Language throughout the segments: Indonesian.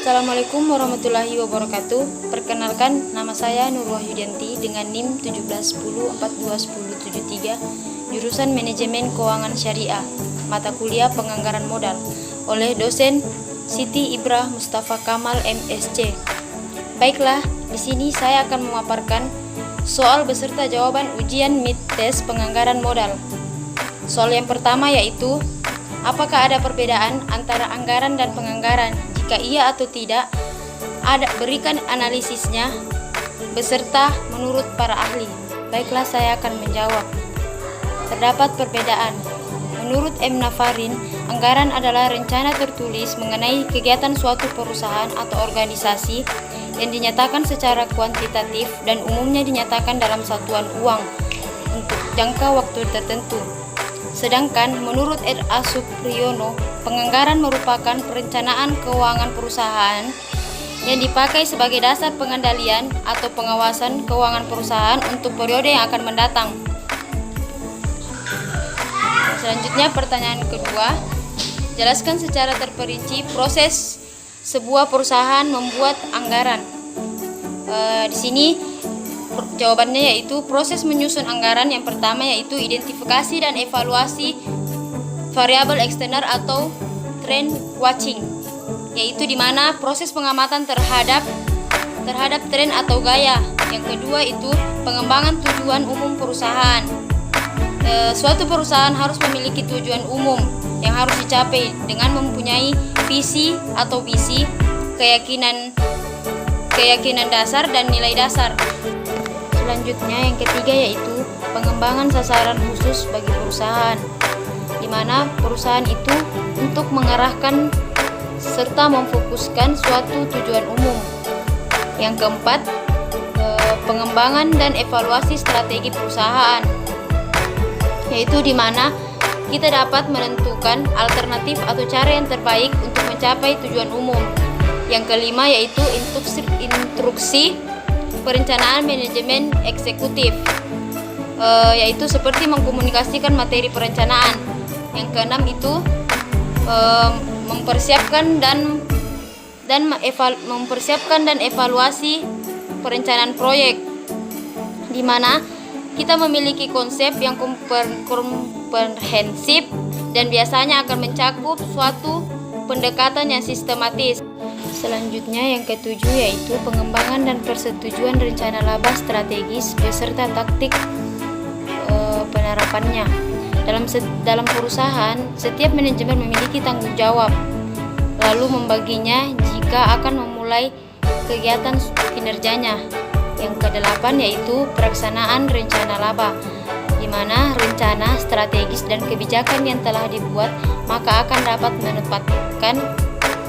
Assalamualaikum warahmatullahi wabarakatuh. Perkenalkan, nama saya Nur Wahyudianti dengan NIM 1710421073, jurusan Manajemen Keuangan Syariah, mata kuliah Penganggaran Modal, oleh dosen Siti Ibrah Mustafa Kamal MSc. Baiklah, di sini saya akan memaparkan soal beserta jawaban ujian mid-test penganggaran modal. Soal yang pertama yaitu, apakah ada perbedaan antara anggaran dan penganggaran? Jika iya atau tidak, berikan analisisnya beserta menurut para ahli. Baiklah, saya akan menjawab. Terdapat perbedaan. Menurut M. Nafarin, anggaran adalah rencana tertulis mengenai kegiatan suatu perusahaan atau organisasi yang dinyatakan secara kuantitatif dan umumnya dinyatakan dalam satuan uang untuk jangka waktu tertentu. Sedangkan menurut R.A. Supriyono, penganggaran merupakan perencanaan keuangan perusahaan yang dipakai sebagai dasar pengendalian atau pengawasan keuangan perusahaan untuk periode yang akan mendatang. Selanjutnya, pertanyaan kedua, jelaskan secara terperinci proses sebuah perusahaan membuat anggaran. Di sini jawabannya yaitu proses menyusun anggaran yang pertama yaitu identifikasi dan evaluasi variabel eksternal atau trend watching, yaitu di mana proses pengamatan terhadap tren atau gaya. Yang kedua itu pengembangan tujuan umum perusahaan. Suatu perusahaan harus memiliki tujuan umum yang harus dicapai dengan mempunyai visi atau misi, keyakinan dasar dan nilai dasar. Selanjutnya yang ketiga yaitu pengembangan sasaran khusus bagi perusahaan, di mana perusahaan itu untuk mengarahkan serta memfokuskan suatu tujuan umum. Yang keempat, pengembangan dan evaluasi strategi perusahaan, yaitu di mana kita dapat menentukan alternatif atau cara yang terbaik untuk mencapai tujuan umum. Yang kelima yaitu instruksi perencanaan manajemen eksekutif, yaitu seperti mengkomunikasikan materi perencanaan. Yang keenam itu mempersiapkan dan evaluasi perencanaan proyek, di mana kita memiliki konsep yang komprehensif dan biasanya akan mencakup suatu pendekatan yang sistematis. Selanjutnya yang ketujuh yaitu pengembangan dan persetujuan rencana laba strategis beserta taktik penerapannya. Dalam perusahaan, setiap manajemen memiliki tanggung jawab, lalu membaginya jika akan memulai kegiatan kinerjanya. Yang kedelapan yaitu pelaksanaan rencana laba, di mana rencana strategis dan kebijakan yang telah dibuat maka akan dapat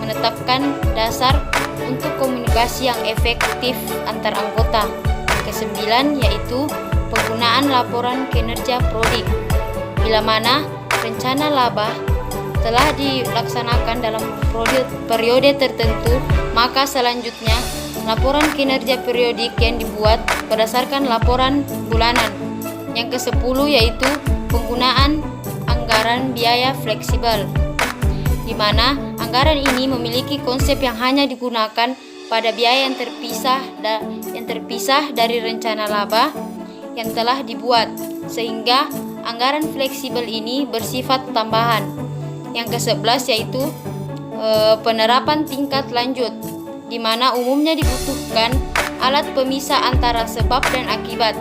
menetapkan dasar untuk komunikasi yang efektif antar anggota. Yang kesembilan yaitu penggunaan laporan kinerja prodik. Bila mana rencana laba telah dilaksanakan dalam periode tertentu, maka selanjutnya laporan kinerja periodik yang dibuat berdasarkan laporan bulanan. Yang kesepuluh yaitu penggunaan anggaran biaya fleksibel, di mana anggaran ini memiliki konsep yang hanya digunakan pada biaya yang terpisah dari rencana laba yang telah dibuat, sehingga anggaran fleksibel ini bersifat tambahan. Yang ke-11 yaitu penerapan tingkat lanjut, di mana umumnya dibutuhkan alat pemisah antara sebab dan akibat.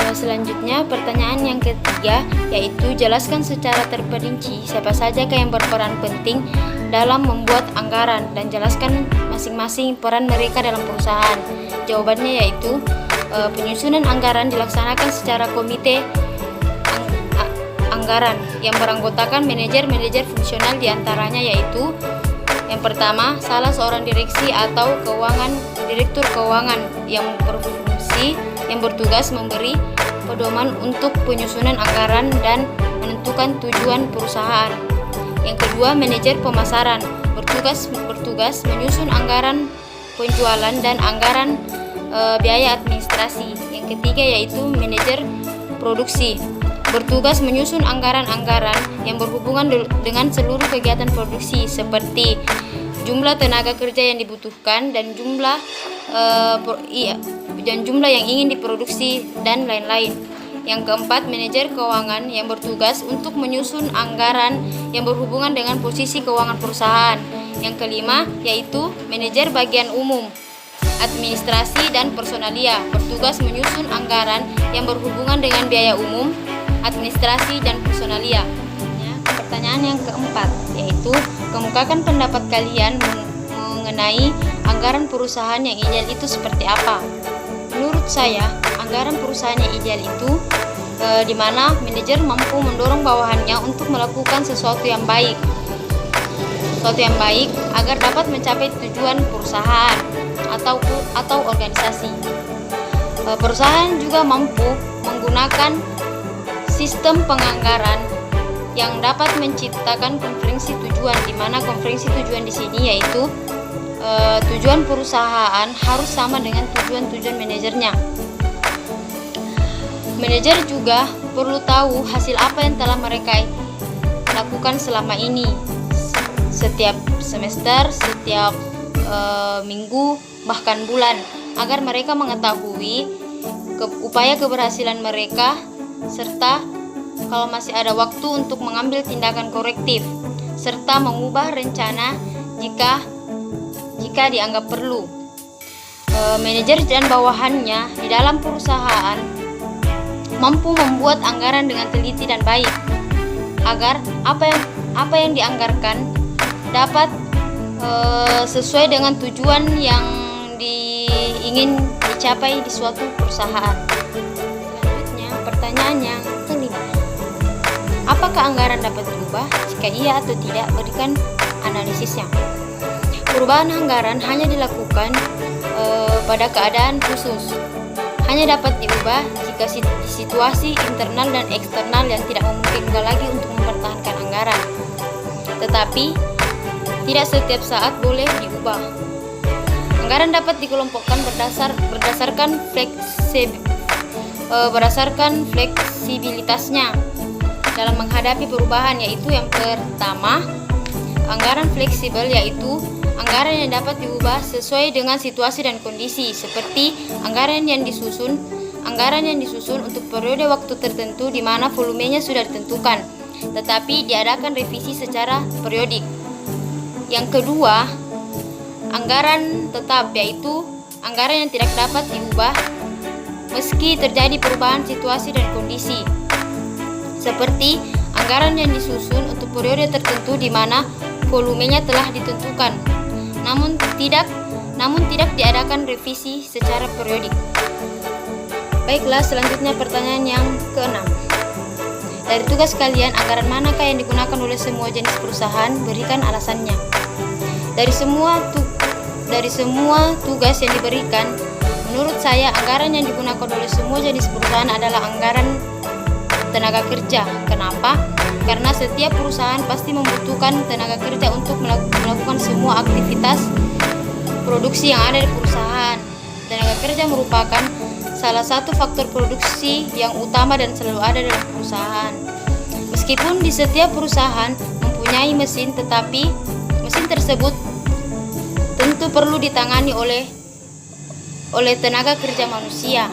Selanjutnya pertanyaan yang ketiga yaitu jelaskan secara terperinci siapa saja yang berperan penting dalam membuat anggaran dan jelaskan masing-masing peran mereka dalam perusahaan. Jawabannya yaitu penyusunan anggaran dilaksanakan secara komite anggaran yang beranggotakan manajer fungsional, diantaranya yaitu yang pertama salah seorang direksi atau direktur keuangan yang bertugas memberi pedoman untuk penyusunan anggaran dan menentukan tujuan perusahaan. Yang kedua, manajer pemasaran bertugas menyusun anggaran penjualan dan anggaran biaya administrasi. Yang ketiga yaitu manajer produksi bertugas menyusun anggaran-anggaran yang berhubungan dengan seluruh kegiatan produksi seperti jumlah tenaga kerja yang dibutuhkan dan jumlah yang ingin diproduksi dan lain-lain. Yang keempat, manajer keuangan yang bertugas untuk menyusun anggaran yang berhubungan dengan posisi keuangan perusahaan. Yang kelima, yaitu manajer bagian umum, administrasi dan personalia, bertugas menyusun anggaran yang berhubungan dengan biaya umum, administrasi dan personalia. Pertanyaan yang keempat, yaitu kemukakan pendapat kalian mengenai anggaran perusahaan yang ideal itu seperti apa. Menurut saya, anggaran perusahaan yang ideal itu di mana manajer mampu mendorong bawahannya untuk melakukan sesuatu yang baik agar dapat mencapai tujuan perusahaan atau organisasi. Perusahaan juga mampu menggunakan sistem penganggaran yang dapat menciptakan konferensi tujuan, di mana konferensi tujuan di sini yaitu tujuan perusahaan harus sama dengan tujuan manajernya. Manajer juga perlu tahu hasil apa yang telah mereka lakukan selama ini, setiap semester, setiap minggu, bahkan bulan, agar mereka mengetahui upaya keberhasilan mereka, serta kalau masih ada waktu untuk mengambil tindakan korektif, serta mengubah rencana jika dianggap perlu. Manajer dan bawahannya di dalam perusahaan mampu membuat anggaran dengan teliti dan baik agar apa yang dianggarkan dapat sesuai dengan tujuan yang ingin dicapai di suatu perusahaan. Selanjutnya, pertanyaan yang kelima. Apakah anggaran dapat berubah? Jika iya atau tidak, berikan analisisnya. Perubahan anggaran hanya dilakukan pada keadaan khusus. Hanya dapat diubah jika situasi internal dan eksternal yang tidak memungkinkan lagi untuk mempertahankan anggaran. Tetapi tidak setiap saat boleh diubah. Anggaran dapat dikelompokkan berdasarkan fleksibilitasnya dalam menghadapi perubahan, yaitu yang pertama, anggaran fleksibel, yaitu anggaran yang dapat diubah sesuai dengan situasi dan kondisi, seperti anggaran yang disusun untuk periode waktu tertentu di mana volumenya sudah ditentukan, tetapi diadakan revisi secara periodik. Yang kedua, anggaran tetap, yaitu anggaran yang tidak dapat diubah meski terjadi perubahan situasi dan kondisi, seperti anggaran yang disusun untuk periode tertentu di mana volumenya telah ditentukan, namun tidak diadakan revisi secara periodik. Baiklah, selanjutnya pertanyaan yang keenam. Dari tugas kalian, anggaran manakah yang digunakan oleh semua jenis perusahaan? Berikan alasannya. Dari semua tugas yang diberikan, menurut saya anggaran yang digunakan oleh semua jenis perusahaan adalah anggaran tenaga kerja. Kenapa? Karena setiap perusahaan pasti membutuhkan tenaga kerja untuk melakukan semua aktivitas produksi yang ada di perusahaan. Tenaga kerja merupakan salah satu faktor produksi yang utama dan selalu ada dalam perusahaan. Meskipun di setiap perusahaan mempunyai mesin, tetapi mesin tersebut tentu perlu ditangani oleh tenaga kerja manusia.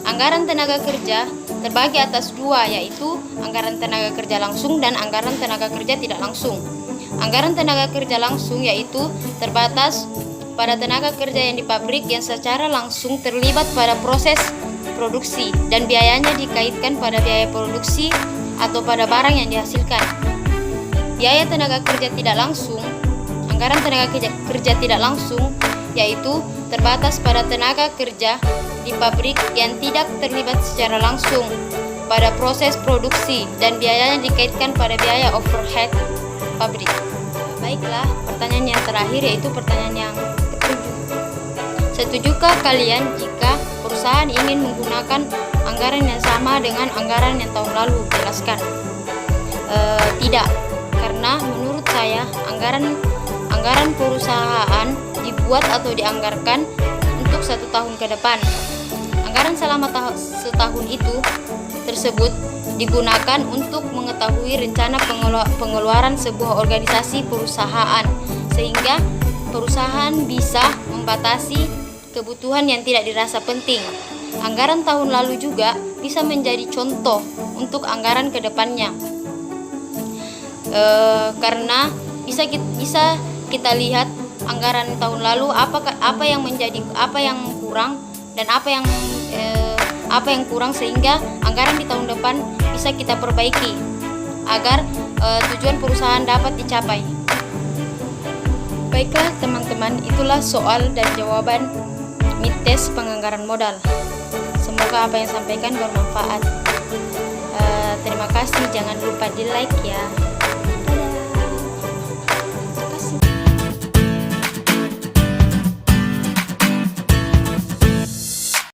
Anggaran tenaga kerja terbagi atas dua, yaitu anggaran tenaga kerja langsung dan anggaran tenaga kerja tidak langsung. Anggaran tenaga kerja langsung yaitu terbatas pada tenaga kerja yang di pabrik yang secara langsung terlibat pada proses produksi dan biayanya dikaitkan pada biaya produksi atau pada barang yang dihasilkan. Biaya tenaga kerja tidak langsung, anggaran tenaga kerja tidak langsung yaitu terbatas pada tenaga kerja di pabrik yang tidak terlibat secara langsung pada proses produksi dan biayanya dikaitkan pada biaya overhead pabrik. Baiklah, pertanyaan yang terakhir yaitu pertanyaan yang ketujuh. Setujukah kalian jika perusahaan ingin menggunakan anggaran yang sama dengan anggaran yang tahun lalu? Jelaskan. Tidak, karena menurut saya anggaran perusahaan dibuat atau dianggarkan untuk 1 tahun ke depan. Anggaran selama setahun itu tersebut digunakan untuk mengetahui rencana pengeluaran sebuah organisasi perusahaan sehingga perusahaan bisa membatasi kebutuhan yang tidak dirasa penting. Anggaran tahun lalu juga bisa menjadi contoh untuk anggaran ke depannya, karena bisa kita lihat anggaran tahun lalu apa yang kurang dan apa yang kurang, sehingga anggaran di tahun depan bisa kita perbaiki agar tujuan perusahaan dapat dicapai. Baiklah teman-teman, itulah soal dan jawaban mid-test penganggaran modal. Semoga apa yang sampaikan bermanfaat. Terima kasih, jangan lupa di like ya.